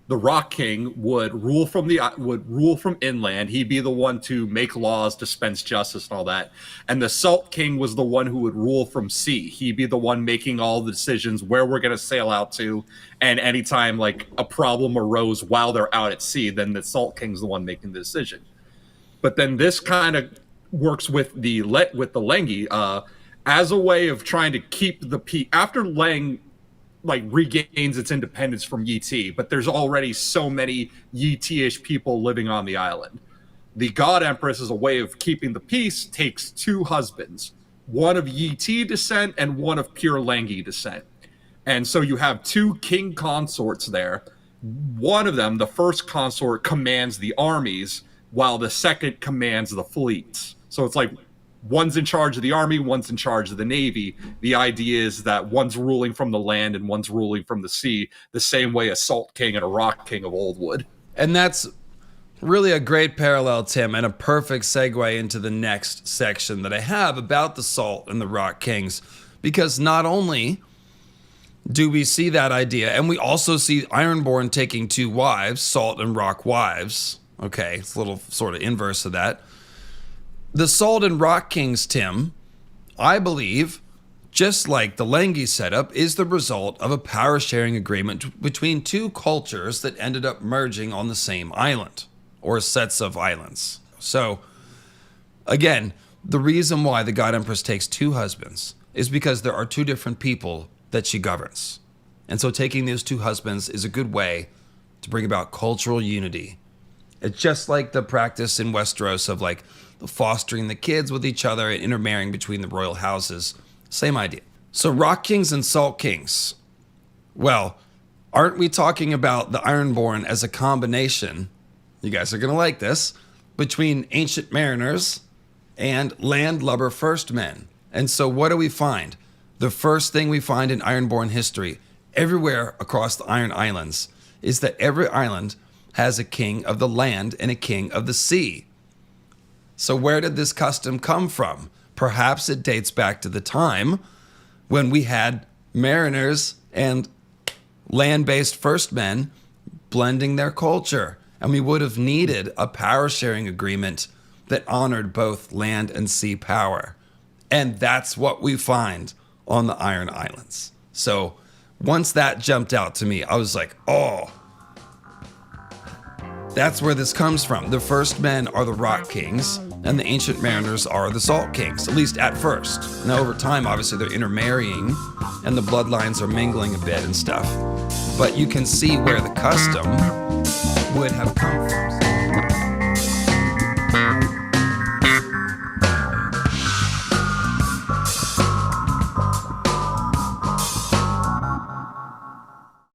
the Rock King would rule from inland. He'd be the one to make laws, dispense justice, and all that. And the Salt King was the one who would rule from sea. He'd be the one making all the decisions where we're going to sail out to. And anytime like a problem arose while they're out at sea, then the Salt King's the one making the decision. But then this kind of works with the Lengi as a way of trying to keep the peace after Leng regains its independence from Yeti, but there's already so many Yeti-ish people living on the island. The God Empress, as a way of keeping the peace, takes 2 husbands, one of Yeti descent and one of pure Lengi descent. And so you have 2 king consorts there. One of them, the first consort, commands the armies, while the second commands the fleets. So it's like one's in charge of the army, one's in charge of the navy. The idea is that one's ruling from the land and one's ruling from the sea, the same way a Salt King and a Rock King of old would. And that's really a great parallel, Tim, and a perfect segue into the next section that I have about the Salt and the Rock Kings. Because not only do we see that idea, and we also see Ironborn taking 2 wives, Salt and Rock wives. Okay, it's a little sort of inverse of that. The Salt and Rock Kings, Tim, I believe, just like the Lengi setup, is the result of a power-sharing agreement between 2 cultures that ended up merging on the same island, or sets of islands. So, again, the reason why the God Empress takes 2 husbands is because there are 2 different people that she governs. And so taking those 2 husbands is a good way to bring about cultural unity. It's just like the practice in Westeros of fostering the kids with each other and intermarrying between the royal houses. Same idea. So Rock Kings and Salt Kings. Well, aren't we talking about the Ironborn as a combination, you guys are going to like this, between ancient mariners and landlubber first men? And so what do we find? The first thing we find in Ironborn history, everywhere across the Iron Islands, is that every island has a king of the land and a king of the sea. So where did this custom come from? Perhaps it dates back to the time when we had mariners and land-based first men blending their culture. And we would have needed a power-sharing agreement that honored both land and sea power. And that's what we find on the Iron Islands. So once that jumped out to me, I was like, oh, that's where this comes from. The first men are the Rock Kings, and the ancient mariners are the Salt Kings, at least at first. Now, over time, obviously, they're intermarrying, and the bloodlines are mingling a bit and stuff. But you can see where the custom would have come from.